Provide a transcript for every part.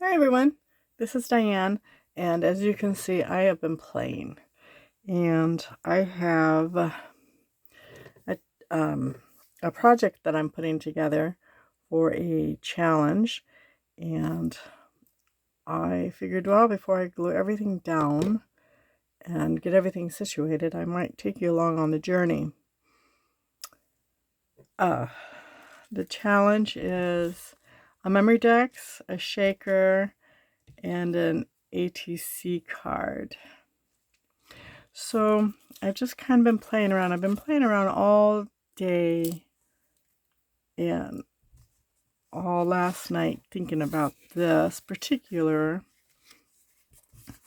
Hi everyone, this is Diane, and as you can see, I have been playing, and I have a, um, a project that I'm putting together for a challenge, and I figured, well, before I glue everything down and get everything situated, I might take you along on the journey. The challenge is a memory dex, a shaker, and an ATC card. So I've just kind of been playing around. I've been playing around all day and all last night thinking about this particular.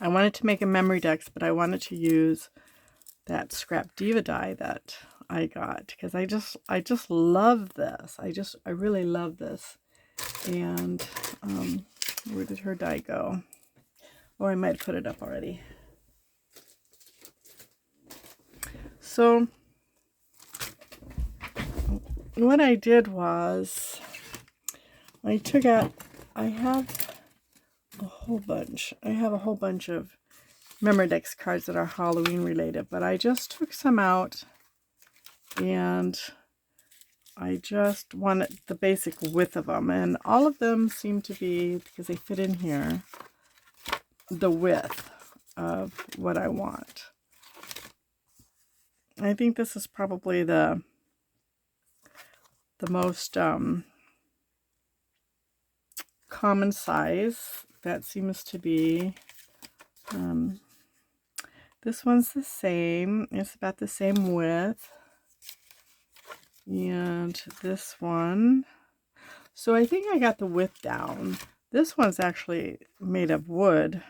I wanted to make a memory dex, but I wanted to use that scrap diva die that I got because I just love this. I really love this. And where did her die go? Oh, I might have put it up already. So what I did was I took out, I have a whole bunch of memory dex cards that are Halloween related, but I just took some out and I just wanted the basic width of them, and all of them seem to be, because they fit in here, the width of what I want. I think this is probably the most common size. That seems to be this one's the same. It's about the same width. And this one. So I think I got the width down. This one's actually made of wood,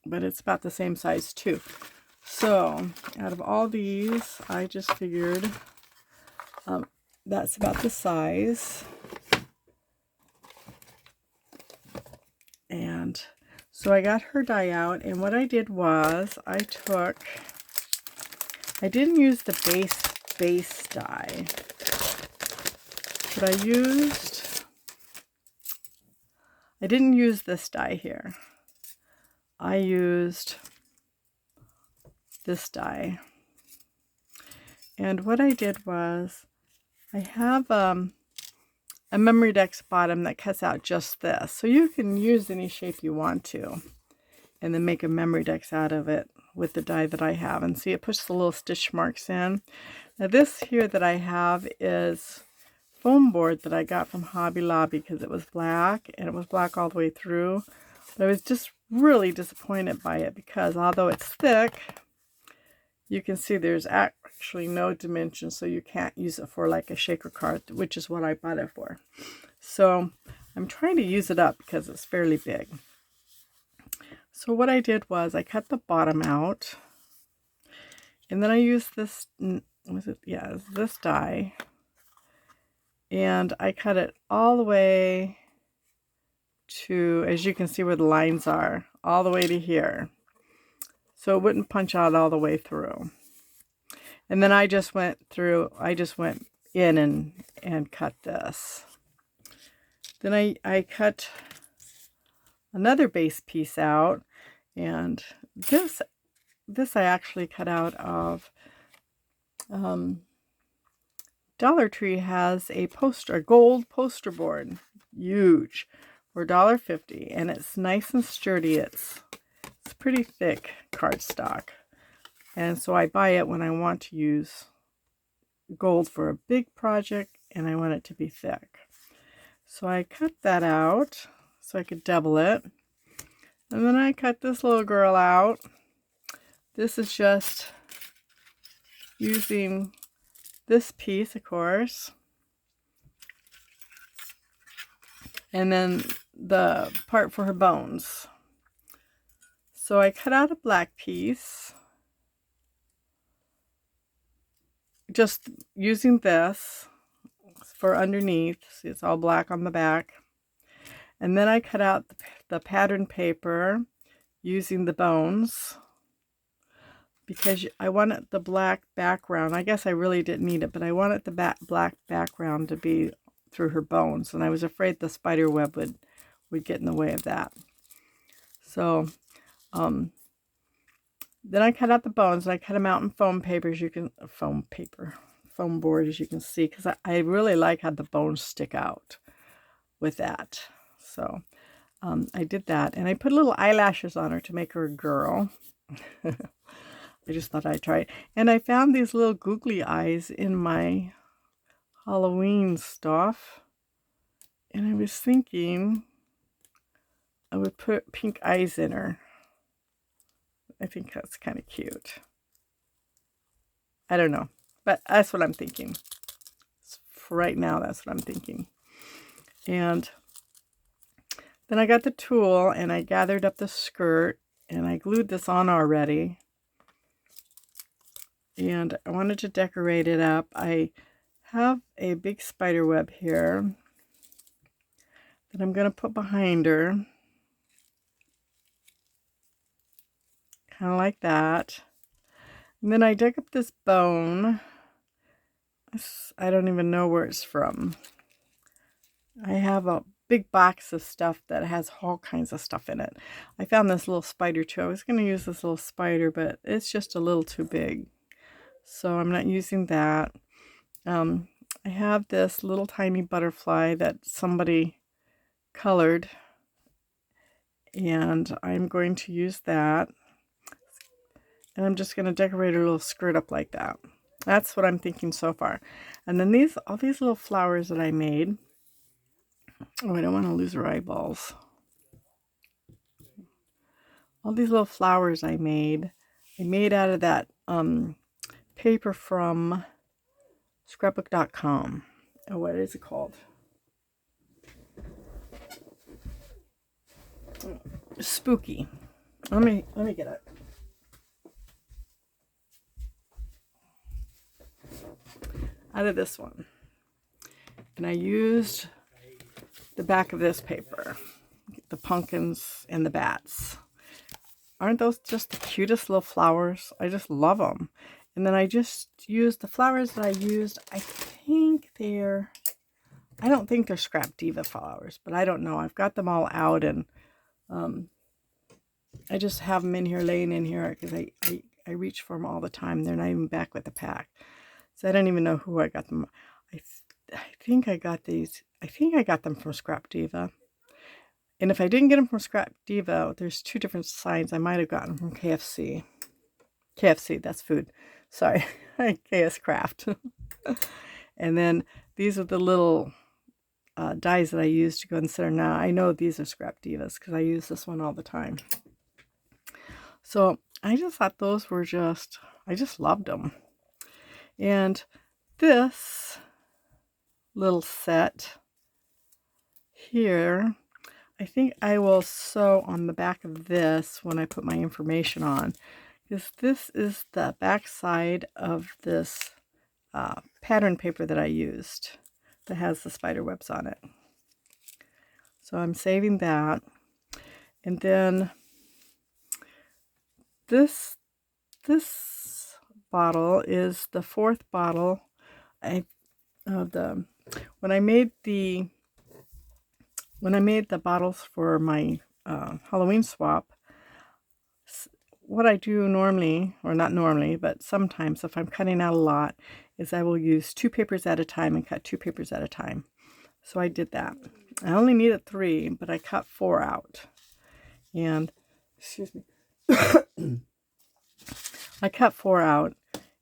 but it's about the same size too. So out of all these, I just figured that's about the size. And so I got her die out, and what I did was I didn't use the base die, but I didn't use this die here. I used this die. And what I did was I have a memory dex bottom that cuts out just this. So you can use any shape you want to and then make a memory dex out of it with the die that I have. And see, it puts the little stitch marks in. Now this here that I have is foam board that I got from Hobby Lobby because it was black, and it was black all the way through. But I was just really disappointed by it because although it's thick, you can see there's actually no dimension, so you can't use it for like a shaker card, which is what I bought it for. So I'm trying to use it up because it's fairly big. So what I did was I cut the bottom out, and then I used this, this die, and I cut it all the way to, as you can see where the lines are, all the way to here. So it wouldn't punch out all the way through. And then I just went in and cut this. Then I cut another base piece out, and this I actually cut out of Dollar Tree has a gold poster board, huge, for $1.50, and it's nice and sturdy. It's pretty thick cardstock, and so I buy it when I want to use gold for a big project and I want it to be thick. So I cut that out so I could double it, and then I cut this little girl out. This is just using this piece, of course, and then the part for her bones. So I cut out a black piece, just using this for underneath. See, it's all black on the back. And then I cut out the pattern paper using the bones because I wanted the black background. I guess I really didn't need it, but I wanted the black background to be through her bones, and I was afraid the spider web would get in the way of that. So then I cut out the bones, and I cut them out in foam paper, as you can, foam board, as you can see, because I really like how the bones stick out with that. So I did that, and I put little eyelashes on her to make her a girl. I just thought I'd try it. And I found these little googly eyes in my Halloween stuff, and I was thinking I would put pink eyes in her. I think that's kind of cute. I don't know, but that's what I'm thinking. For right now, that's what I'm thinking. And then I got the tool, and I gathered up the skirt, and I glued this on already. And I wanted to decorate it up. I have a big spider web here that I'm going to put behind her. Kind of like that. And then I dug up this bone. I don't even know where it's from. I have a big box of stuff that has all kinds of stuff in it. I found this little spider too. I was going to use this little spider, but it's just a little too big. So I'm not using that. I have this little tiny butterfly that somebody colored, and I'm going to use that. And I'm just going to decorate her little skirt up like that. That's what I'm thinking so far. And then all these little flowers that I made. Oh, I don't want to lose her eyeballs. All these little flowers I made out of that paper from scrapbook.com. Oh, what is it called? Spooky. Let me get it. Out of this one. And I used the back of this paper. The pumpkins and the bats. Aren't those just the cutest little flowers? I just love them. And then I just used the flowers that I used. I don't think they're Scrap Diva flowers, but I don't know. I've got them all out, and I just have them in here, laying in here, because I reach for them all the time. They're not even back with the pack. So I don't even know who I got them. I think I got these. I think I got them from Scrap Diva. And if I didn't get them from Scrap Diva, there's two different signs. I might have gotten them from KFC. KFC, that's food. Sorry, KS Craft. And then these are the little dies that I use to go in the center. Now, I know these are Scrap Divas because I use this one all the time. So I just thought those were I just loved them. And this little set here, I think I will sew on the back of this when I put my information on, because this is the back side of this pattern paper that I used that has the spider webs on it. So I'm saving that. And then this bottle is the fourth bottle when I made the bottles for my Halloween swap. What I do normally, or not normally, but sometimes if I'm cutting out a lot, is I will use 2 papers at a time and cut 2 papers at a time. So I did that. I only needed 3, but I cut 4 out. And, excuse me, I cut 4 out,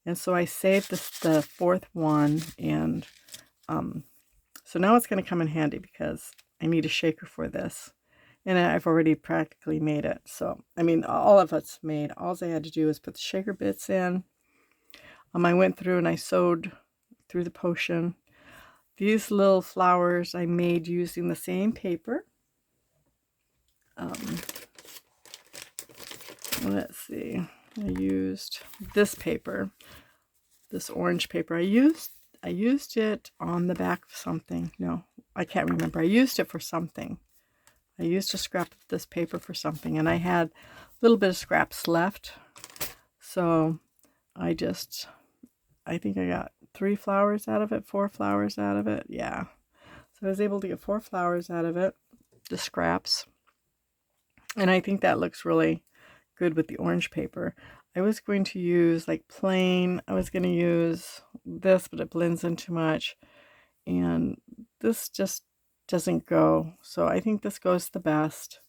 and so I saved the 4th one, and so now it's going to come in handy because I need a shaker for this. And I've already practically made it. So, I mean, all of it's made. All I had to do was put the shaker bits in. I went through and I sewed through the potion. These little flowers I made using the same paper. Let's see. I used this paper, this orange paper. I used it on the back of something. No, I can't remember. I used it for something. I used a scrap of this paper for something, and I had a little bit of scraps left. So I think I got 3 flowers out of it, 4 flowers out of it. Yeah. So I was able to get 4 flowers out of it. the scraps. And I think that looks really good with the orange paper. I was going to use like plain, I was going to use this, but it blends in too much. And this just doesn't go. So I think this goes the best.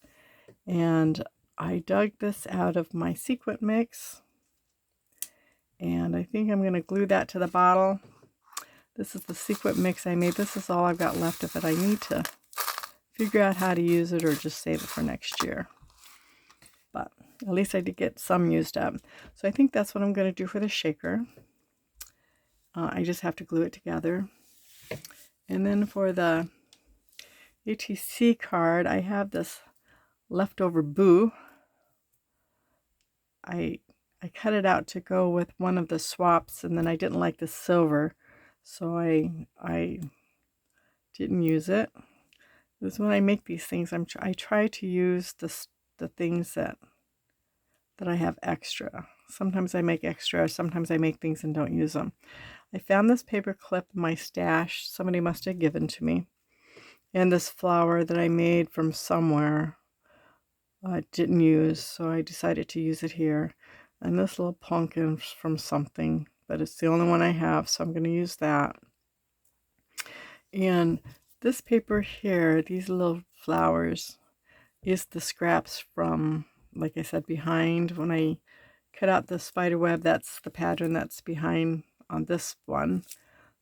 And I dug this out of my sequin mix. And I think I'm going to glue that to the bottle. This is the sequin mix I made. This is all I've got left of it. I need to figure out how to use it or just save it for next year. But at least I did get some used up. So I think that's what I'm going to do for the shaker. I just have to glue it together. And then for the ATC card, I have this leftover boo. I cut it out to go with one of the swaps, and then I didn't like the silver, so I didn't use it. This is when I make these things, I try to use the things that I have extra. Sometimes I make extra, sometimes I make things and don't use them. I found this paper clip in my stash. Somebody must have given to me. And this flower that I made from somewhere I didn't use, so I decided to use it here. And this little pumpkin from something, but it's the only one I have, so I'm going to use that. And this paper here, these little flowers, is the scraps from, like I said, behind. When I cut out the spider web, that's the pattern that's behind on this one.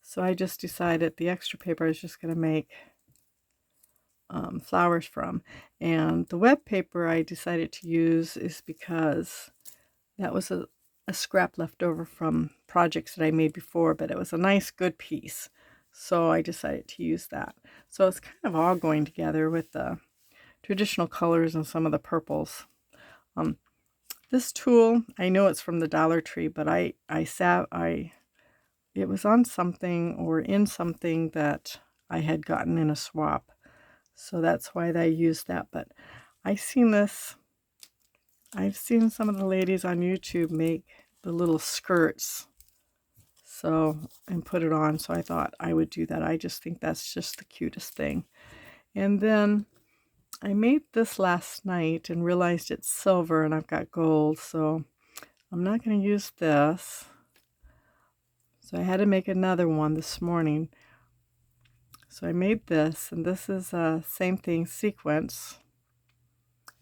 So I just decided the extra paper I was just going to make flowers from. And the web paper I decided to use is because that was a scrap left over from projects that I made before, but it was a nice, good piece. So I decided to use that. So it's kind of all going together with the traditional colors and some of the purples. This tool, I know it's from the Dollar Tree, but it was on something or in something that I had gotten in a swap. So that's why I used that. But I've seen some of the ladies on YouTube make the little skirts and put it on, so I thought I would do that. I just think that's just the cutest thing. And then I made this last night and realized it's silver and I've got gold, so I'm not going to use this. So I had to make another one this morning. So I made this, and this is same thing, sequence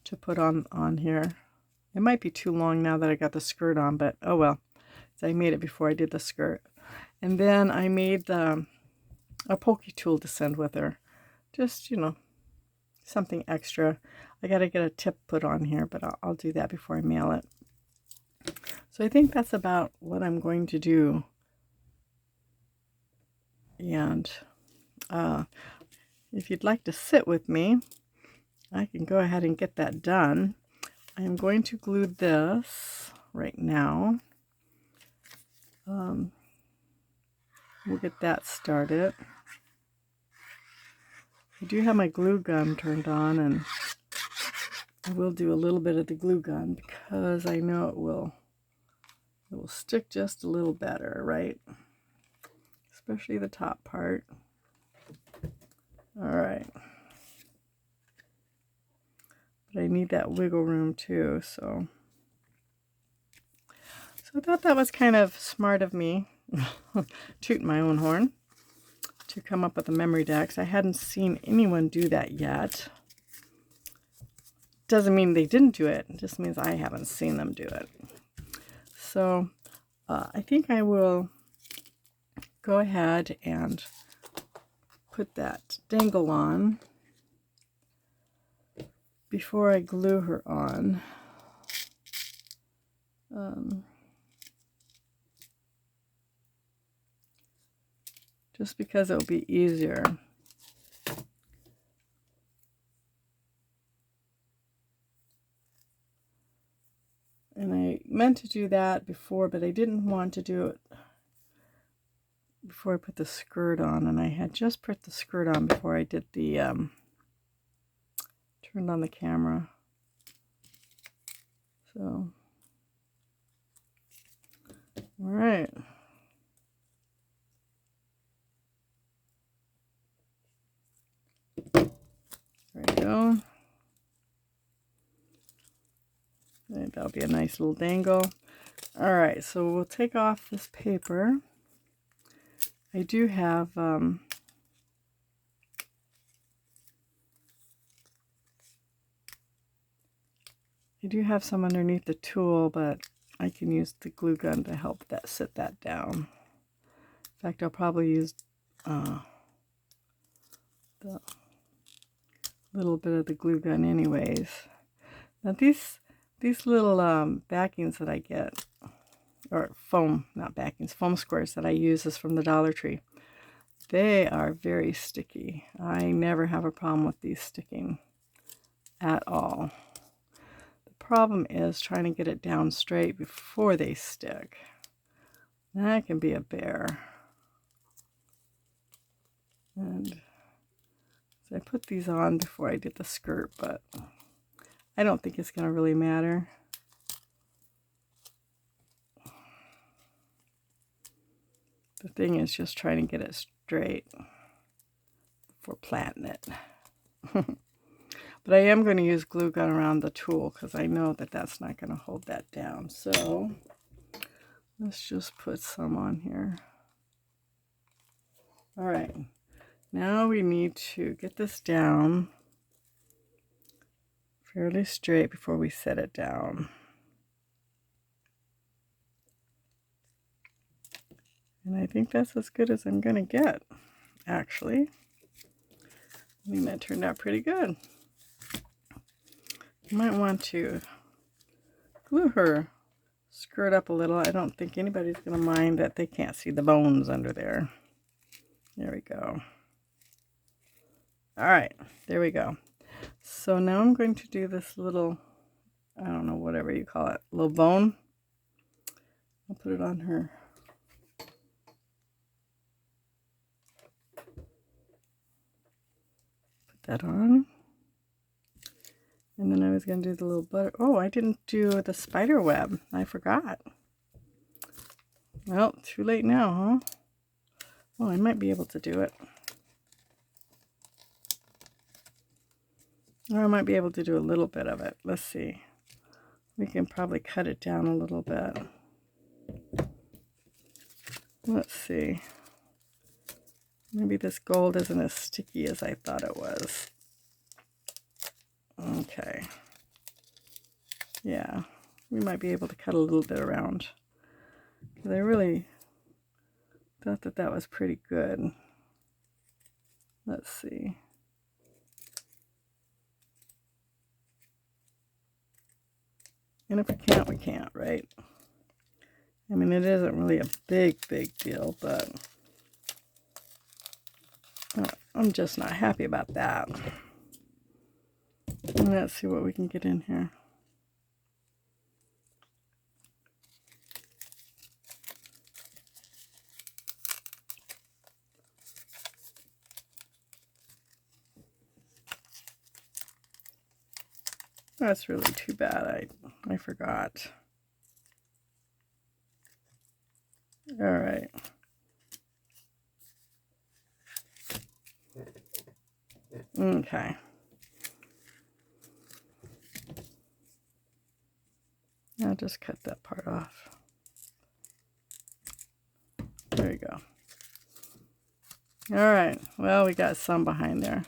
to put on here. It might be too long now that I got the skirt on, but oh well. So I made it before I did the skirt. And then I made a pokey tool to send with her. Just, something extra. I got to get a tip put on here, but I'll do that before I mail it. So I think that's about what I'm going to do. And if you'd like to sit with me, I can go ahead and get that done. I am going to glue this right now. We'll get that started. I do have my glue gun turned on, and I will do a little bit of the glue gun because I know it will stick just a little better, right? Especially the top part. All right. But I need that wiggle room too, so I thought that was kind of smart of me, tooting my own horn, to come up with the memory decks. I hadn't seen anyone do that yet. Doesn't mean they didn't do it. It just means I haven't seen them do it. So I think I will go ahead and put that dangle on before I glue her on. Just because it will be easier. And I meant to do that before, but I didn't want to do it before I put the skirt on. And I had just put the skirt on before I did the, turned on the camera. So, all right. Right go. And that'll be a nice little dangle. All right, so we'll take off this paper. I do have some underneath the tool, but I can use the glue gun to help that sit that down. In fact, I'll probably use the little bit of the glue gun anyways. Now these little backings that I get, or foam, not backings, foam squares that I use is from the Dollar Tree. They are very sticky. I never have a problem with these sticking at all. The problem is trying to get it down straight before they stick. That can be a bear. And so I put these on before I did the skirt, but I don't think it's going to really matter. The thing is just trying to get it straight before planting it. But I am going to use glue gun around the tool because I know that that's not going to hold that down. So let's just put some on here. All right, now we need to get this down fairly straight before we set it down. And I think that's as good as I'm going to get, actually. I think that turned out pretty good. You might want to glue her skirt up a little. I don't think anybody's going to mind that they can't see the bones under there. There we go. All right, there we go. So now I'm going to do this little, I don't know, whatever you call it, little bone. I'll put it on her. Put that on. And then I was going to do the little butter. Oh, I didn't do the spider web. I forgot. Well, too late now, huh? Well, I might be able to do it. Or I might be able to do a little bit of it. Let's see. We can probably cut it down a little bit. Let's see. Maybe this gold isn't as sticky as I thought it was. Okay. Yeah, we might be able to cut a little bit around. Because I really thought that that was pretty good. Let's see. And if we can't, we can't, right? I mean, it isn't really a big deal, but I'm just not happy about that. And let's see what we can get in here. That's really too bad. I forgot. All right. Okay. I'll just cut that part off. There you go. All right. Well, we got some behind there.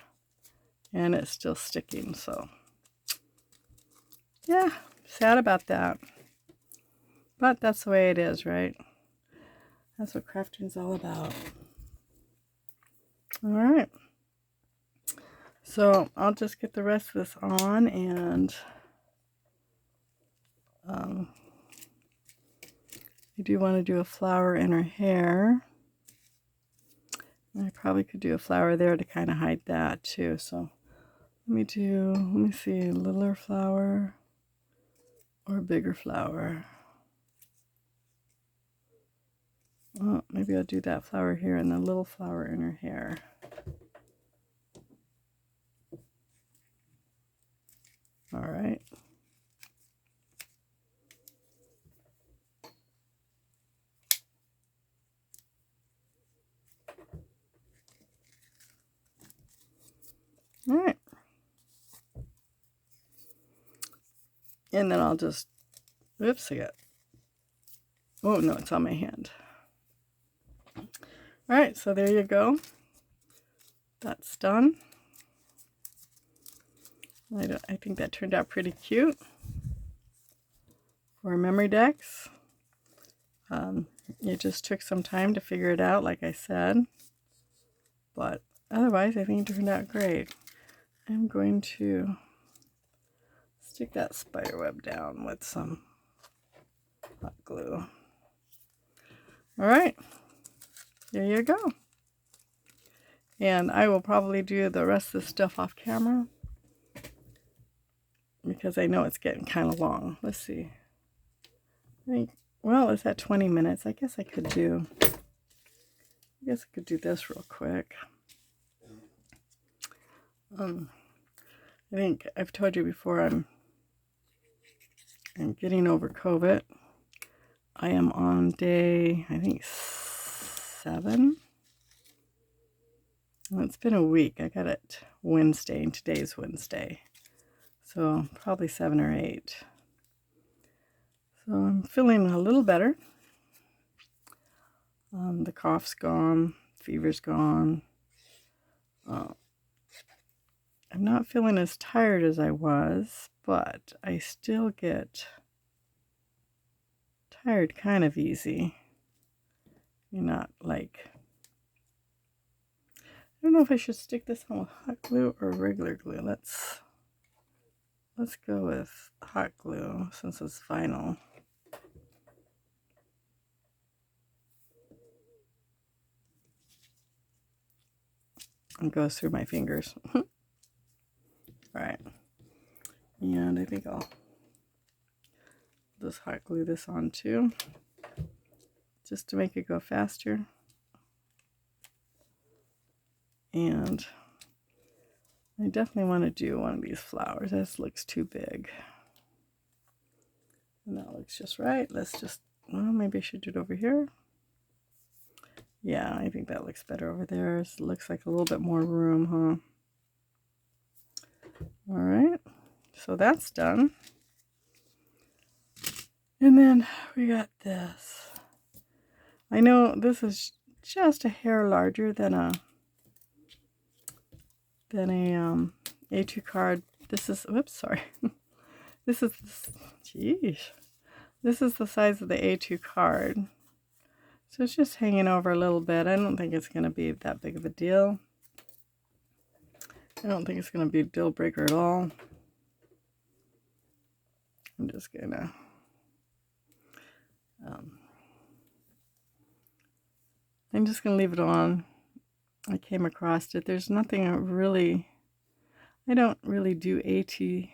And it's still sticking, so. Yeah, sad about that. But that's the way it is, right? That's what crafting's all about. All right. So I'll just get the rest of this on, and I do want to do a flower in her hair. I probably could do a flower there to kind of hide that too. So let me see, a littler flower or a bigger flower. Oh, maybe I'll do that flower here and the little flower in her hair. All right. All right. And then I'll just, oops, oh no, it's on my hand. All right, so there you go. That's done. I think that turned out pretty cute for memory decks. It just took some time to figure it out, like I said. But otherwise, I think it turned out great. I'm going to stick that spider web down with some hot glue. All right, there you go. And I will probably do the rest of the stuff off camera because I know it's getting kind of long. Let's see. Well, it's at 20 minutes. I guess I could do this real quick. I think I've told you before I'm getting over COVID. I am on day, I think, 7. Well, it's been a week. I got it Wednesday, and today's Wednesday. So probably 7 or 8. So I'm feeling a little better. The cough's gone, fever's gone. I'm not feeling as tired as I was, but I still get tired kind of easy. You're not like, I don't know if I should stick this on with hot glue or regular glue. Let's go with hot glue since it's vinyl. It goes through my fingers. All right, and I think I'll just hot glue this on too, just to make it go faster. And I definitely want to do one of these flowers. This looks too big. And that looks just right. Let's just, well, maybe I should do it over here. Yeah, I think that looks better over there. It looks like a little bit more room, huh? All right, so that's done. And then we got this. I know this is just a hair larger than a A2 card. This is, whoops, sorry. This is, geez. This is the size of the A2 card. So it's just hanging over a little bit. I don't think it's going to be that big of a deal. I don't think it's going to be a deal breaker at all. I'm just going to leave it on. I came across it. There's nothing I don't really do ATC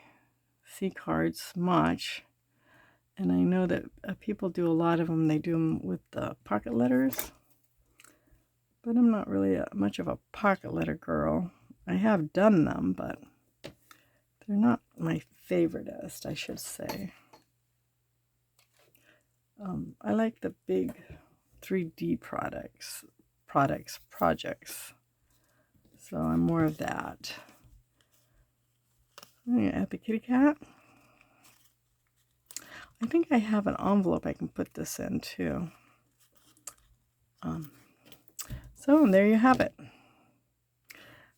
cards much. And I know that people do a lot of them. They do them with the pocket letters. But I'm not really much of a pocket letter girl. I have done them, but they're not my favoriteest, I should say. I like the big 3D projects. So I'm more of that. I'm going to add the kitty cat. I think I have an envelope I can put this in too. So there you have it.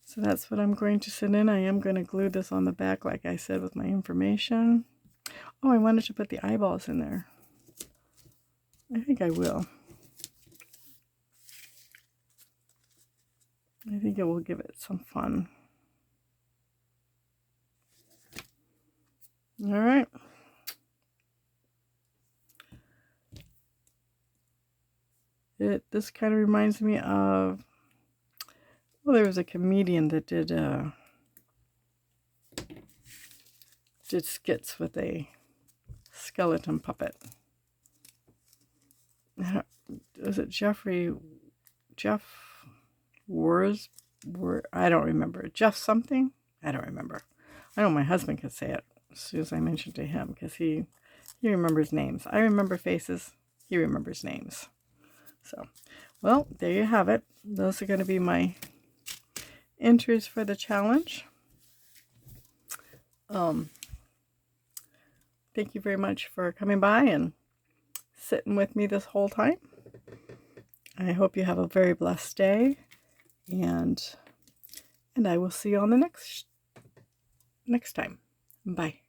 So that's what I'm going to send in. I am going to glue this on the back, like I said, with my information. Oh, I wanted to put the eyeballs in there. I think I will. I think it will give it some fun. All right. This kind of reminds me of, well, there was a comedian that did skits with a skeleton puppet. Was it Jeff Wars? I don't remember. Jeff something? I don't remember. I know my husband could say it as soon as I mentioned to him because he remembers names. I remember faces. He remembers names. So, well, there you have it. Those are going to be my entries for the challenge. thank you very much for coming by and sitting with me this whole time. I hope you have a very blessed day, and I will see you on the next time. Bye.